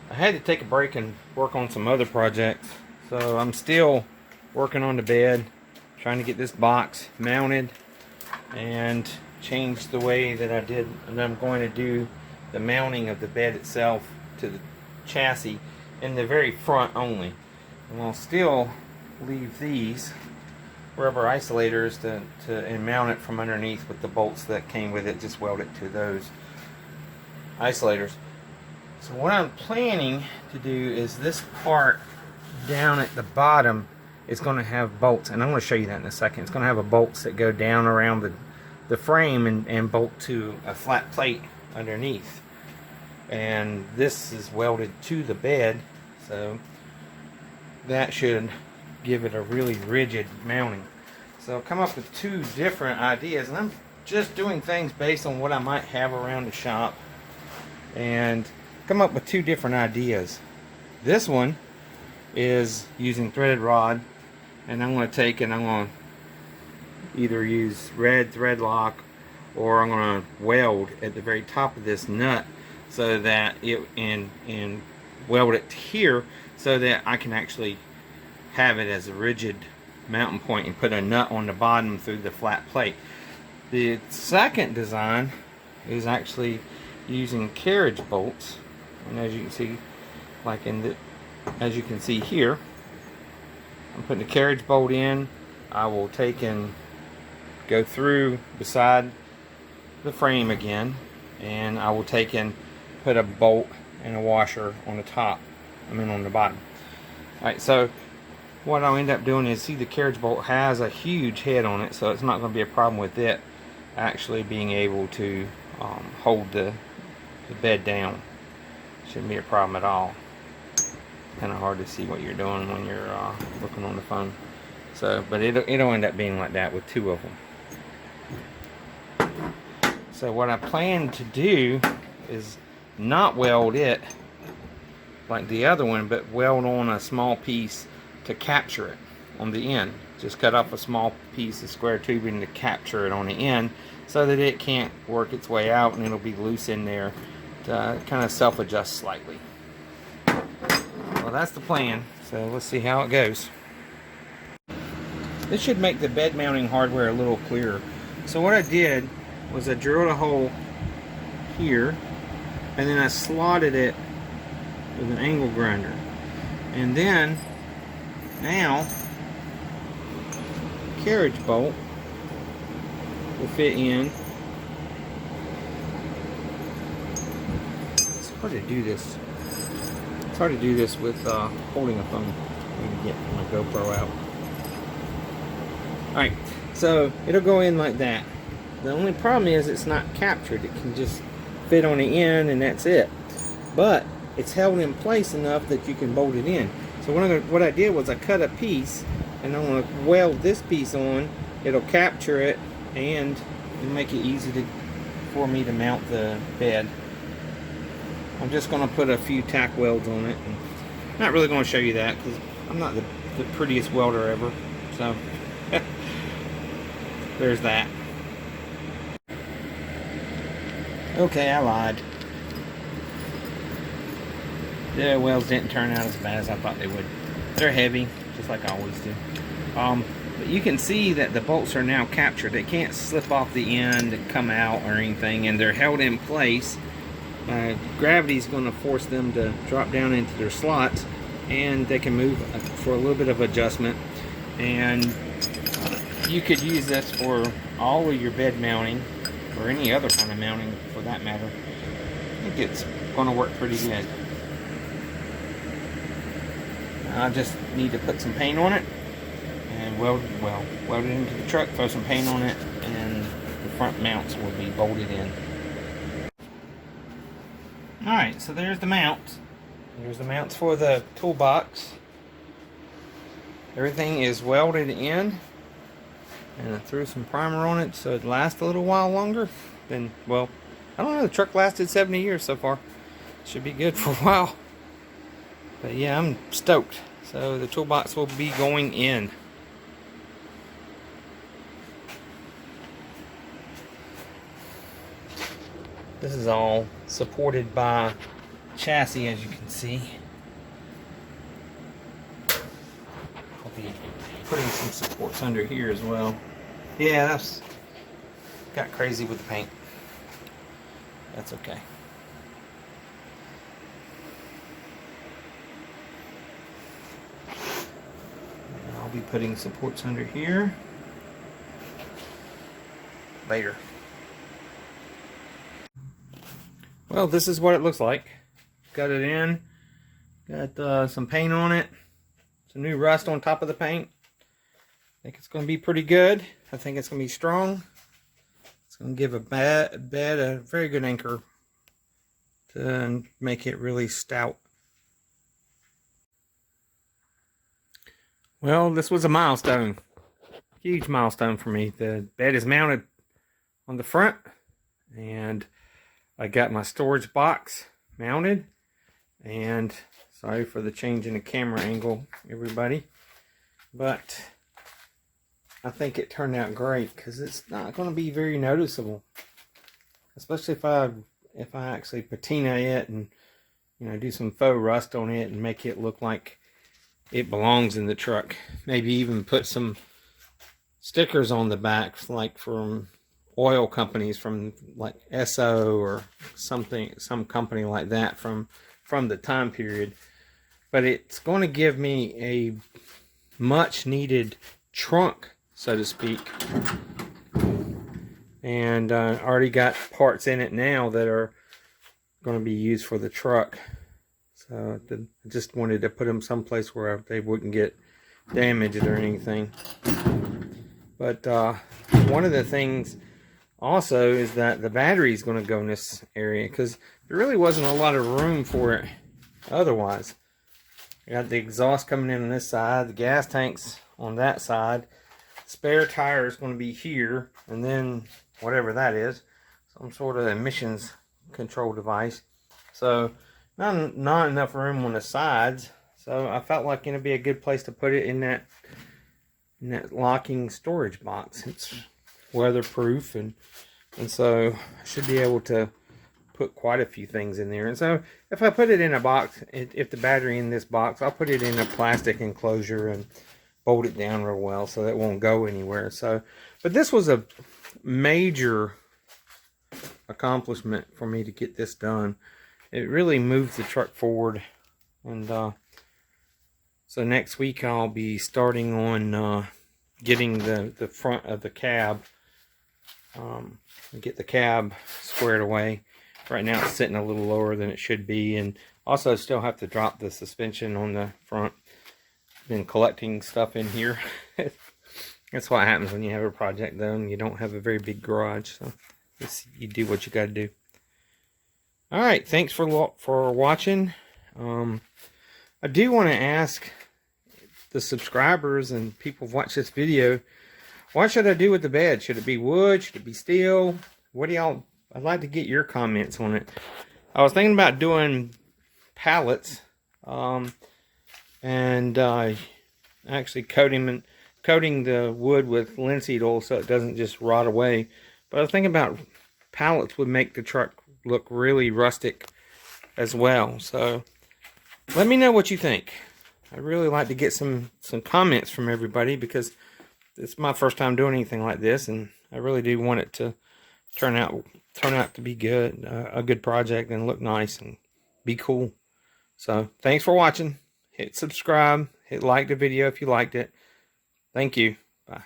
I had to take a break and work on some other projects. So I'm still working on the bed, trying to get this box mounted and change the way that I did, and I'm going to do the mounting of the bed itself to the chassis in the very front only. And I'll still leave these rubber isolators and mount it from underneath with the bolts that came with it, just weld it to those isolators. So what I'm planning to do is this part down at the bottom is going to have bolts, and I'm going to show you that in a second. It's going to have a bolts that go down around the frame and bolt to a flat plate underneath. And this is welded to the bed, so that should give it a really rigid mounting. So I've come up with two different ideas, and I'm just doing things based on what I might have around the shop, and come up with two different ideas. This one is using threaded rod, and I'm going to take and I'm going to either use red thread lock, or I'm going to weld at the very top of this nut so that it and weld it here so that I can actually have it as a rigid mounting point and put a nut on the bottom through the flat plate. The second design is actually using carriage bolts, and as you can see, like as you can see here, I'm putting the carriage bolt in. I will take and go through beside the frame again, and I will take and put a bolt and a washer on the top, on the bottom. Alright, so what I'll end up doing is, see, the carriage bolt has a huge head on it, so it's not going to be a problem with it actually being able to hold the bed down. Shouldn't be a problem at all. Kind of hard to see what you're doing when you're looking on the phone. So, but it'll end up being like that with two of them. So what I plan to do is not weld it like the other one, but weld on a small piece to capture it on the end. Just cut off a small piece of square tubing to capture it on the end so that it can't work its way out, and it'll be loose in there to kind of self-adjust slightly. Well, that's the plan, so let's see how it goes. This should make the bed mounting hardware a little clearer. So what I did was I drilled a hole here, and then I slotted it with an angle grinder. And then, now, carriage bolt will fit in. It's hard to do this. It's hard to do this with holding a phone. Let me get my GoPro out. Alright, so it'll go in like that. The only problem is it's not captured. It can just fit on the end and that's it. But it's held in place enough that you can bolt it in. So what I did was I cut a piece, and I'm going to weld this piece on. It'll capture it, and it'll make it easy for me to mount the bed. I'm just going to put a few tack welds on it. And I'm not really going to show you that because I'm not the prettiest welder ever. So there's that. Okay, I lied. The welds didn't turn out as bad as I thought they would. They're heavy, just like I always do. But you can see that the bolts are now captured. They can't slip off the end and come out or anything, and they're held in place. Gravity is going to force them to drop down into their slots, and they can move for a little bit of adjustment. And you could use this for all of your bed mounting, or any other kind of mounting for that matter. I think it's going to work pretty good. I just need to put some paint on it and weld it into the truck, throw some paint on it, and the front mounts will be bolted in. Alright, so there's the mounts. There's the mounts for the toolbox. Everything is welded in, and I threw some primer on it so it lasts a little while longer. Then, well, I don't know, the truck lasted 70 years so far. Should be good for a while. But yeah, I'm stoked. So the toolbox will be going in. This is all supported by chassis, as you can see. I'll be putting some supports under here as well. Yeah, that's got crazy with the paint. That's okay. And I'll be putting supports under here later. Well, this is what it looks like. Got it in. Got some paint on it. Some new rust on top of the paint. I think it's going to be pretty good. I think it's going to be strong. It's going to give a bed a very good anchor to make it really stout. Well, this was a milestone. Huge milestone for me. The bed is mounted on the front, and I got my storage box mounted. And sorry for the change in the camera angle, everybody, but I think it turned out great because it's not going to be very noticeable, especially if I actually patina it and, you know, do some faux rust on it and make it look like it belongs in the truck. Maybe even put some stickers on the back, like from oil companies, from like SO or something, some company like that from the time period. But it's going to give me a much needed trunk, so to speak. And I already got parts in it now that are going to be used for the truck. So I just wanted to put them someplace where they wouldn't get damaged or anything. But one of the things also is that the battery is going to go in this area, because there really wasn't a lot of room for it otherwise. I got the exhaust coming in on this side, the gas tanks on that side, spare tire is going to be here, and then whatever that is, some sort of emissions control device. So not enough room on the sides, so I felt like it'd be a good place to put it in that locking storage box. It's weatherproof, and so I should be able to put quite a few things in there. And so if I put it in a box, if the battery in this box, I'll put it in a plastic enclosure and bolt it down real well so that it won't go anywhere. So, but this was a major accomplishment for me to get this done. It really moves the truck forward. And so next week I'll be starting on getting the front of the cab, get the cab squared away. Right now it's sitting a little lower than it should be, and also still have to drop the suspension on the front. Been collecting stuff in here. That's what happens when you have a project done. You don't have a very big garage, so you do what you got to do. All right, thanks for watching. I do want to ask the subscribers and people who watch this video, what should I do with the bed? Should it be wood? Should it be steel? What do y'all? I'd like to get your comments on it. I was thinking about doing pallets, and actually coating the wood with linseed oil so it doesn't just rot away. But I was thinking about pallets would make the truck look really rustic as well. So let me know what you think. I'd really like to get some comments from everybody, because it's my first time doing anything like this, and I really do want it to turn out to be good, a good project, and look nice and be cool. So thanks for watching. Hit subscribe, hit like the video if you liked it. Thank you. Bye.